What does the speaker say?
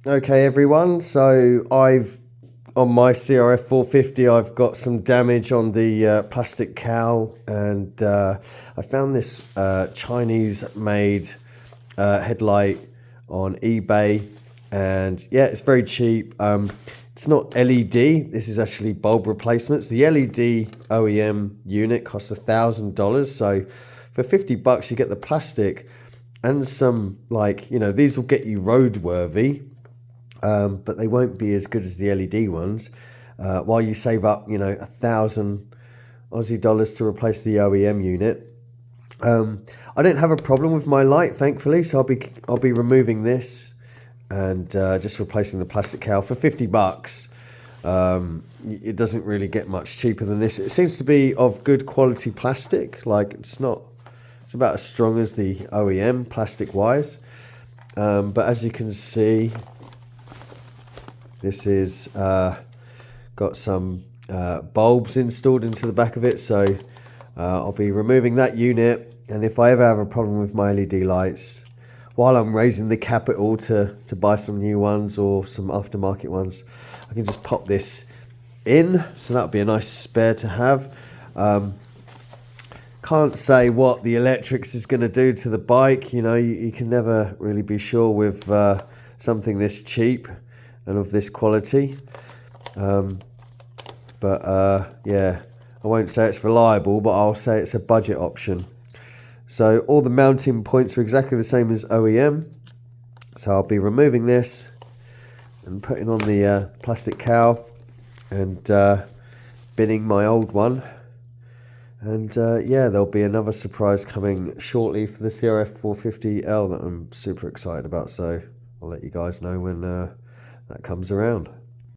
Okay, everyone. So on my CRF 450, I've got some damage on the plastic cowl, and I found this Chinese-made headlight on eBay, and yeah, it's very cheap. It's not LED. This is actually bulb replacements. The LED OEM unit costs $1,000, so for $50 you get the plastic and some, like, these will get you roadworthy. But they won't be as good as the LED ones. While you save up, 1,000 Aussie dollars to replace the OEM unit. I don't have a problem with my light, thankfully, so I'll be removing this and just replacing the plastic cowl for $50. It doesn't really get much cheaper than this. It seems to be of good quality plastic. Like, it's about as strong as the OEM plastic wise. But as you can see, this is got some bulbs installed into the back of it, so I'll be removing that unit. And if I ever have a problem with my LED lights, while I'm raising the capital to buy some new ones or some aftermarket ones, I can just pop this in. So that'll be a nice spare to have. Can't say what the electrics is going to do to the bike. You can never really be sure with something this cheap and of this quality. Yeah, I won't say it's reliable, but I'll say it's a budget option. So all the mounting points are exactly the same as OEM. So I'll be removing this and putting on the plastic cowl and binning my old one. And yeah, there'll be another surprise coming shortly for the CRF 450L that I'm super excited about. So I'll let you guys know when that comes around.